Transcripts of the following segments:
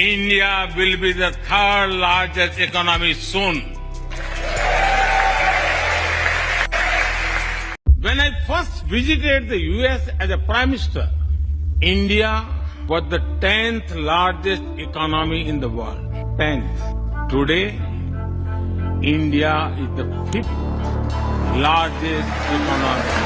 India will be the third largest economy soon. When I first visited the US as a Prime Minister, India was the 10th largest economy in the world. 10th. Today, India is the 5th largest economy.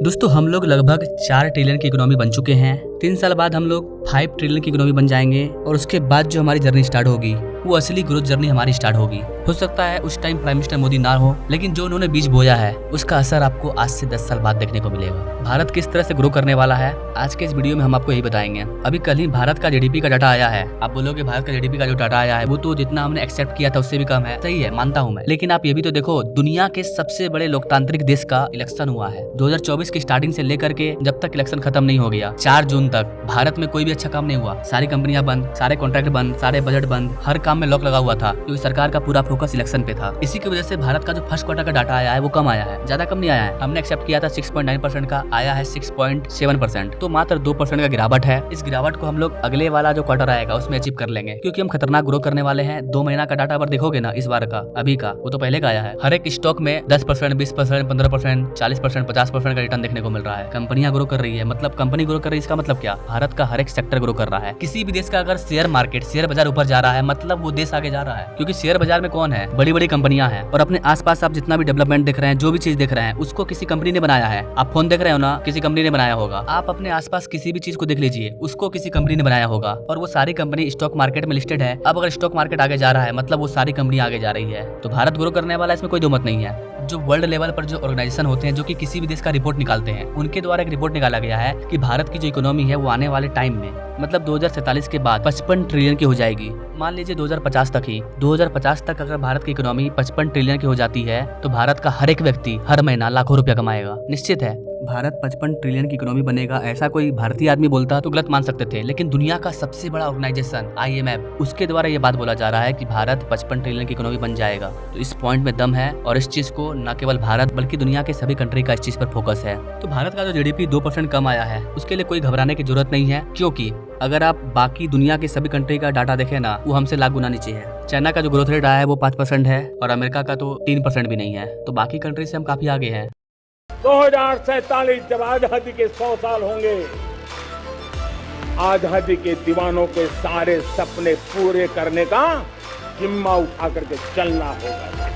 दोस्तों हम लोग लगभग 4 trillion की economy बन चुके हैं। 3 साल बाद हम लोग 5 ट्रिलियन की इकोनॉमी बन जाएंगे और उसके बाद जो हमारी जर्नी स्टार्ट होगी वो असली ग्रोथ जर्नी हमारी स्टार्ट होगी। हो सकता है उस टाइम प्राइम मिनिस्टर मोदी ना हो, लेकिन जो उन्होंने बीज बोया है उसका असर आपको आज से 10 साल बाद देखने को मिलेगा। भारत किस तरह से ग्रो करने वाला है आज के इस वीडियो में हम आपको यही बताएंगे। अभी कल ही भारत का जीडीपी का डाटा आया है। आप बोलोगे भारत का जीडीपी का जो डाटा आया है वो तो जितना हमने एक्सेप्ट किया था उससे भी कम है। सही है, मानता हूँ मैं, लेकिन आप ये भी तो देखो दुनिया के सबसे बड़े लोकतांत्रिक देश का इलेक्शन हुआ है 2024 की स्टार्टिंग से लेकर के जब तक इलेक्शन खत्म नहीं हो गया 4 जून तक भारत में कोई भी अच्छा काम नहीं हुआ। सारी कंपनियां बंद, सारे कॉन्ट्रैक्ट बंद, सारे बजट बंद, हर काम में लॉक लगा हुआ था क्योंकि सरकार का पूरा फोकस इलेक्शन पे था। इसी की वजह से भारत का जो फर्स्ट क्वार्टर का डाटा आया है वो कम आया है, ज्यादा कम नहीं आया है। हमने एक्सेप्ट किया था 6.9% का, आया है 6.7%, तो मात्र 2% का गिरावट है। इस गिरावट को हम लोग अगले वाला जो क्वार्टर आएगा उसमें अचीव कर लेंगे क्योंकि हम खतरनाक ग्रो करने वाले हैं। 2 महीना का डाटा अगर देखोगे ना इस बार का, अभी का, वो तो पहले का आया है। हर एक स्टॉक में 10%, 20%, 15%, 40%, 50% का रिटर्न देखने को मिल रहा है। कंपनियां ग्रो कर रही है, मतलब कंपनी ग्रो कर रही है, इसका मतलब क्या? भारत का हर एक सेक्टर ग्रो कर रहा है। किसी भी देश का अगर शेयर मार्केट, शेयर बाजार ऊपर जा रहा है मतलब वो देश आगे जा रहा है, क्योंकि शेयर बाजार में कौन है? बड़ी बड़ी कंपनियां हैं। और अपने आसपास आप जितना भी डेवलपमेंट देख रहे हैं, जो भी चीज देख रहे हैं, उसको किसी कंपनी ने बनाया है। आप फोन देख रहे हो ना, किसी कंपनी ने बनाया होगा। आप अपने आसपास किसी भी चीज को देख लीजिए, उसको किसी कंपनी ने बनाया होगा। और वो सारी कंपनी स्टॉक मार्केट में लिस्टेड है। अब अगर स्टॉक मार्केट आगे जा रहा है मतलब वो सारी कंपनी आगे जा रही है, तो भारत ग्रो करने वाला, इसमें कोई दो मत नहीं है। जो वर्ल्ड लेवल पर जो ऑर्गेनाइजेशन होते हैं जो कि किसी भी देश का रिपोर्ट निकालते हैं, उनके द्वारा एक रिपोर्ट निकाला गया है कि भारत की जो इकोनॉमी है वो आने वाले टाइम में मतलब 2047 के बाद 55 ट्रिलियन की हो जाएगी। मान लीजिए 2050 तक ही, 2050 तक अगर भारत की इकोनॉमी 55 ट्रिलियन की हो जाती है तो भारत का हर एक व्यक्ति हर महीना लाखों रुपया कमाएगा। निश्चित है भारत 55 ट्रिलियन की इकोनॉमी बनेगा, ऐसा कोई भारतीय आदमी बोलता तो गलत मान सकते थे, लेकिन दुनिया का सबसे बड़ा ऑर्गेनाइजेशन IMF, उसके द्वारा ये बात बोला जा रहा है कि भारत 55 ट्रिलियन की इकोनॉमी बन जाएगा। तो इस पॉइंट में दम है और इस चीज को न केवल भारत बल्कि दुनिया के सभी कंट्री का इस चीज पर फोकस है। तो भारत का जो जीडीपी 2% कम आया है उसके लिए कोई घबराने की जरूरत नहीं है, क्योंकि अगर आप बाकी दुनिया के सभी कंट्री का डाटा देखें ना, वो हमसे लाख गुना नीचे है। चाइना का जो ग्रोथ रेट आया है वो 5% है और अमेरिका का तो 3% भी नहीं है, तो बाकी कंट्री से हम काफी आगे हैं। 2047 जब आजादी के 100 साल होंगे, आजादी के दीवानों के सारे सपने पूरे करने का जिम्मा उठा करके चलना होगा।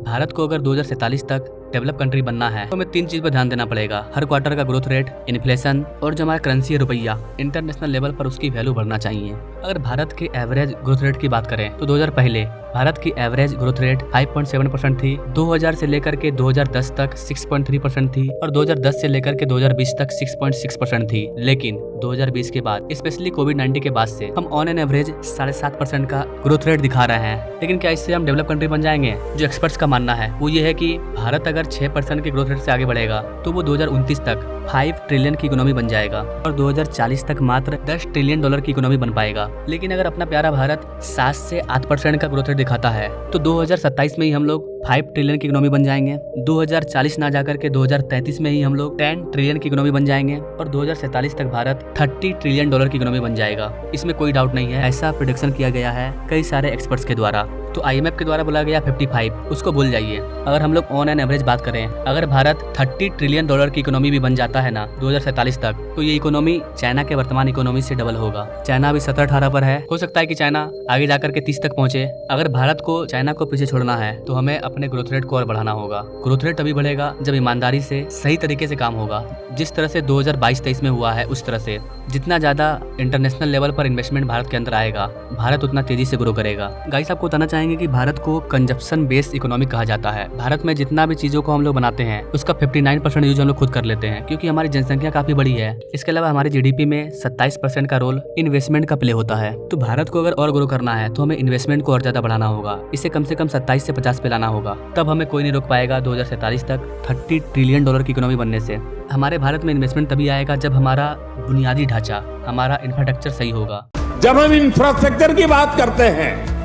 भारत को अगर 2047 तक डेवलप कंट्री बनना है तो हमें 3 चीज पर ध्यान देना पड़ेगा। हर क्वार्टर का ग्रोथ रेट, इन्फ्लेशन और जो हमारा करेंसी है रुपया, इंटरनेशनल लेवल पर उसकी वैल्यू बढ़ना चाहिए। अगर भारत के एवरेज ग्रोथ रेट की बात करें तो 2000 पहले भारत की एवरेज ग्रोथ रेट 5.7% थी। 2000 से लेकर के 2010 तक 6.3% थी और 2010 से लेकर के 2020 तक 6.6% थी। लेकिन 2020 के बाद, स्पेशली कोविड-19 के बाद से हम ऑन एन एवरेज 7.5% का ग्रोथ रेट दिखा रहे हैं। लेकिन क्या इससे हम डेवलप कंट्री बन जाएंगे? जो एक्सपर्ट्स का मानना है वो ये है कि भारत अगर 6% के ग्रोथ रेट से आगे बढ़ेगा तो वो 2029 तक 5 ट्रिलियन की इकोनॉमी बन जाएगा और 2040 तक मात्र $10 ट्रिलियन की इकोनॉमी बन पाएगा। लेकिन अगर अपना प्यारा भारत 7 से 8% का ग्रोथ रेट दिखाता है तो 2027 में ही हम लोग 5 ट्रिलियन की इकोनॉमी बन जाएंगे। 2040 ना जाकर के 2033 में ही हम लोग 10 ट्रिलियन की इकोनॉमी बन जाएंगे और 2047 तक भारत $30 ट्रिलियन की इकोनॉमी बन जाएगा। इसमें कोई डाउट नहीं है, ऐसा प्रेडिक्शन किया गया है कई सारे एक्सपर्ट्स के द्वारा। तो IMF के द्वारा बोला गया 55, उसको भूल जाइए। अगर हम लोग ऑन एन एवरेज बात करें, अगर भारत $30 ट्रिलियन की इकोनॉमी भी बन जाता है ना 2047 तक, तो ये इकोनॉमी चाइना के वर्तमान इकोनॉमी से डबल होगा। चाइना अभी 17-18 पर है, हो सकता है कि चाइना आगे जाकर के 30 तक पहुंचे। अगर भारत को चाइना को पीछे छोड़ना है तो हमें अपने ग्रोथ रेट को और बढ़ाना होगा। ग्रोथ रेट तभी बढ़ेगा जब ईमानदारी से सही तरीके से काम होगा। जिस तरह से 2022-23 में हुआ है उस तरह से जितना ज्यादा इंटरनेशनल लेवल पर इन्वेस्टमेंट भारत के अंदर आएगा, भारत उतना तेजी से ग्रो करेगा। गाइस आपको बताना चाहेंगे कि भारत को कंजप्शन बेस्ड इकोनॉमी कहा जाता है। भारत में जितना भी चीजों को हम लोग बनाते हैं उसका 59% यूज हम लोग खुद कर लेते हैं, क्योंकि हमारी जनसंख्या काफी बड़ी है। इसके अलावा हमारे जीडीपी में 27% का रोल इन्वेस्टमेंट का प्ले होता है। तो भारत को अगर और ग्रो करना है तो हमें इन्वेस्टमेंट को और ज्यादा बढ़ाना होगा। इसे कम से कम 27 से 50 पे लाना होगा, तब हमें कोई नहीं रोक पाएगा 2047 तक $30 ट्रिलियन की इकोनॉमी बनने से। हमारे भारत में इन्वेस्टमेंट तभी आएगा जब हमारा बुनियादी ढांचा, हमारा इंफ्रास्ट्रक्चर सही होगा। जब हम इंफ्रास्ट्रक्चर की बात करते हैं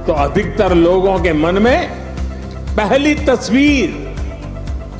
तो अधिकतर लोगों के मन में पहली तस्वीर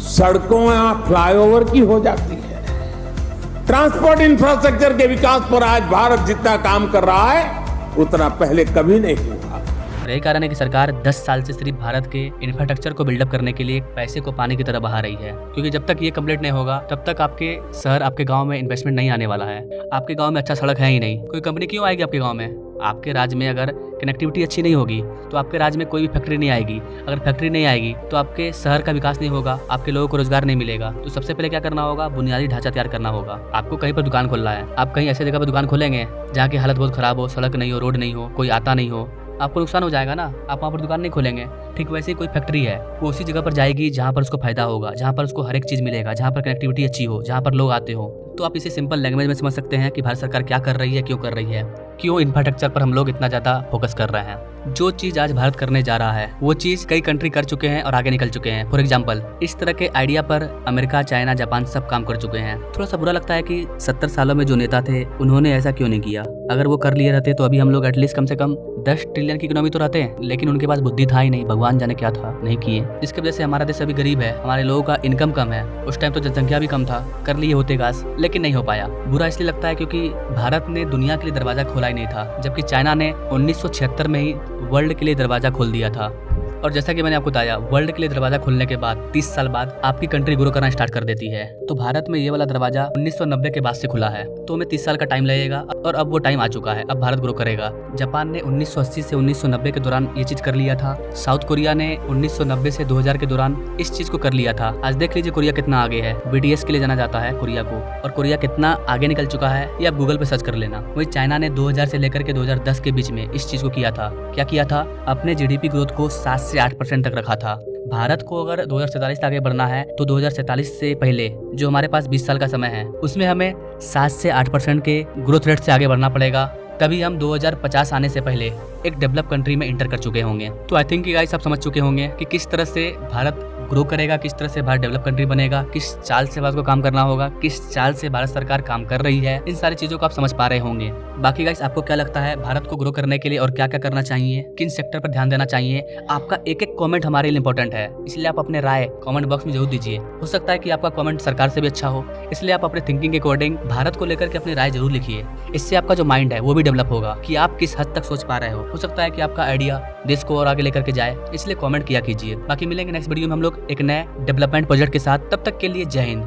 सड़कों या फ्लाईओवर की हो जाती है। ट्रांसपोर्ट इंफ्रास्ट्रक्चर के विकास पर आज भारत जितना काम कर रहा है उतना पहले कभी नहीं हुआ। और यही कारण है कि सरकार 10 साल से सिर्फ भारत के इंफ्रास्ट्रक्चर को बिल्डअप करने के लिए पैसे को पानी की तरह बहा रही है, क्योंकि जब तक ये कंप्लीट नहीं होगा तब तक आपके शहर, आपके गांव में इन्वेस्टमेंट नहीं आने वाला है। आपके गांव में अच्छा सड़क है ही नहीं, कोई कंपनी क्यों आएगी आपके गांव में? आपके राज्य में अगर कनेक्टिविटी अच्छी नहीं होगी तो आपके राज्य में कोई भी फैक्ट्री नहीं आएगी। अगर फैक्ट्री नहीं आएगी तो आपके शहर का विकास नहीं होगा, आपके लोगों को रोजगार नहीं मिलेगा। तो सबसे पहले क्या करना होगा? बुनियादी ढांचा तैयार करना होगा। आपको कहीं पर दुकान खोलना है, आप कहीं ऐसी जगह पर दुकान खोलेंगे जहाँ की हालत बहुत खराब हो, सड़क नहीं हो, रोड नहीं हो, कोई आता नहीं हो, आपको नुकसान हो जाएगा ना, आप वहाँ पर दुकान नहीं खोलेंगे। ठीक वैसे ही कोई फैक्ट्री है, वो उसी जगह पर जाएगी जहाँ पर उसको फायदा होगा, जहाँ पर उसको हर एक चीज़ मिलेगा, जहाँ पर कनेक्टिविटी अच्छी हो, जहाँ पर लोग आते हो। तो आप इसे सिंपल लैंग्वेज में समझ सकते हैं कि भारत सरकार क्या कर रही है, क्यों कर रही है, क्यों इंफ्रास्ट्रक्चर पर हम लोग इतना ज़्यादा फोकस कर रहे हैं। जो चीज़ आज भारत करने जा रहा है वो चीज़ कई कंट्री कर चुके हैं और आगे निकल चुके हैं। फॉर एग्जाम्पल, इस तरह के आइडिया पर अमेरिका, चाइना, जापान सब काम कर चुके हैं। थोड़ा सा बुरा लगता है कि 70 सालों में जो नेता थे उन्होंने ऐसा क्यों नहीं किया। अगर वो कर लिए रहते तो अभी हम लोग एटलीस्ट कम से कम 10 ट्रिलियन की इकोनॉमी तो रहते हैं, लेकिन उनके पास बुद्धि था ही नहीं, भगवान जाने क्या था, नहीं किए, जिसकी वजह से हमारा देश अभी गरीब है, हमारे लोगों का इनकम कम है। उस टाइम तो जनसंख्या भी कम था, कर लिए होते काश, लेकिन नहीं हो पाया। बुरा इसलिए लगता है क्योंकि भारत ने दुनिया के लिए दरवाजा खोला ही नहीं था, जबकि चाइना ने 1976 में ही वर्ल्ड के लिए दरवाजा खोल दिया था। और जैसा कि मैंने आपको बताया, वर्ल्ड के लिए दरवाजा खोलने के बाद 30 साल बाद आपकी कंट्री ग्रो करना स्टार्ट कर देती है। तो भारत में ये वाला दरवाजा 1990 के बाद से खुला है, तो हमें 30 साल का टाइम लगेगा और अब वो टाइम आ चुका है, अब भारत ग्रो करेगा। जापान ने 1980 से 1990 के दौरान ये चीज कर लिया था। साउथ कोरिया ने 1990 से 2000 के दौरान इस चीज को कर लिया था। आज देख लीजिए कोरिया कितना आगे है, BTS के लिए जाना जाता है कोरिया को, और कोरिया कितना आगे निकल चुका है ये आप गूगल पे सर्च कर लेना। वही चाइना ने 2000 से लेकर के 2010 के बीच में इस चीज को किया था। क्या किया था? अपने GDP ग्रोथ को 7 से 8% तक रखा था। भारत को अगर 2047 तक आगे बढ़ना है तो 2047 से पहले जो हमारे पास 20 साल का समय है उसमें हमें 7 से 8% के ग्रोथ रेट से आगे बढ़ना पड़ेगा, तभी हम 2050 आने से पहले एक डेवलप कंट्री में इंटर कर चुके होंगे। तो आई थिंक गाइस आप समझ चुके होंगे कि किस तरह से भारत ग्रो करेगा, किस तरह से भारत डेवलप कंट्री बनेगा, किस चाल से भारत को काम करना होगा, किस चाल से भारत सरकार काम कर रही है। इन सारी चीजों को आप समझ पा रहे होंगे। बाकी गाइस आपको क्या लगता है भारत को ग्रो करने के लिए और क्या क्या करना चाहिए, किन सेक्टर पर ध्यान देना चाहिए? आपका एक एक कमेंट हमारे लिए इंपॉर्टेंट है, इसलिए आप अपने राय कमेंट बॉक्स में जरूर दीजिए। हो सकता है कि आपका कमेंट सरकार से भी अच्छा हो, इसलिए आप अपने थिंकिंग के अकॉर्डिंग भारत को लेकर के अपनी राय जरूर लिखिए। इससे आपका जो माइंड है वो भी डेवलप होगा कि आप किस हद तक सोच पा रहे हो सकता है कि आपका आइडिया देश को और आगे लेकर के जाए, इसलिए कमेंट किया कीजिए। बाकी मिलेंगे नेक्स्ट वीडियो में हम लोग एक नए डेवलपमेंट प्रोजेक्ट के साथ, तब तक के लिए जय Hind.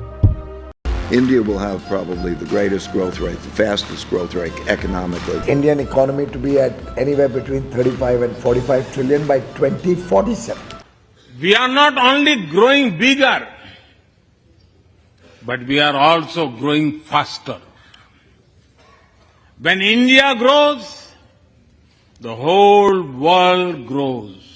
India will have probably the greatest growth rate, the fastest growth rate economically. Indian economy to be at anywhere between 35 and 45 trillion by 2047. We are not only growing bigger, but we are also growing faster. When India grows, the whole world grows.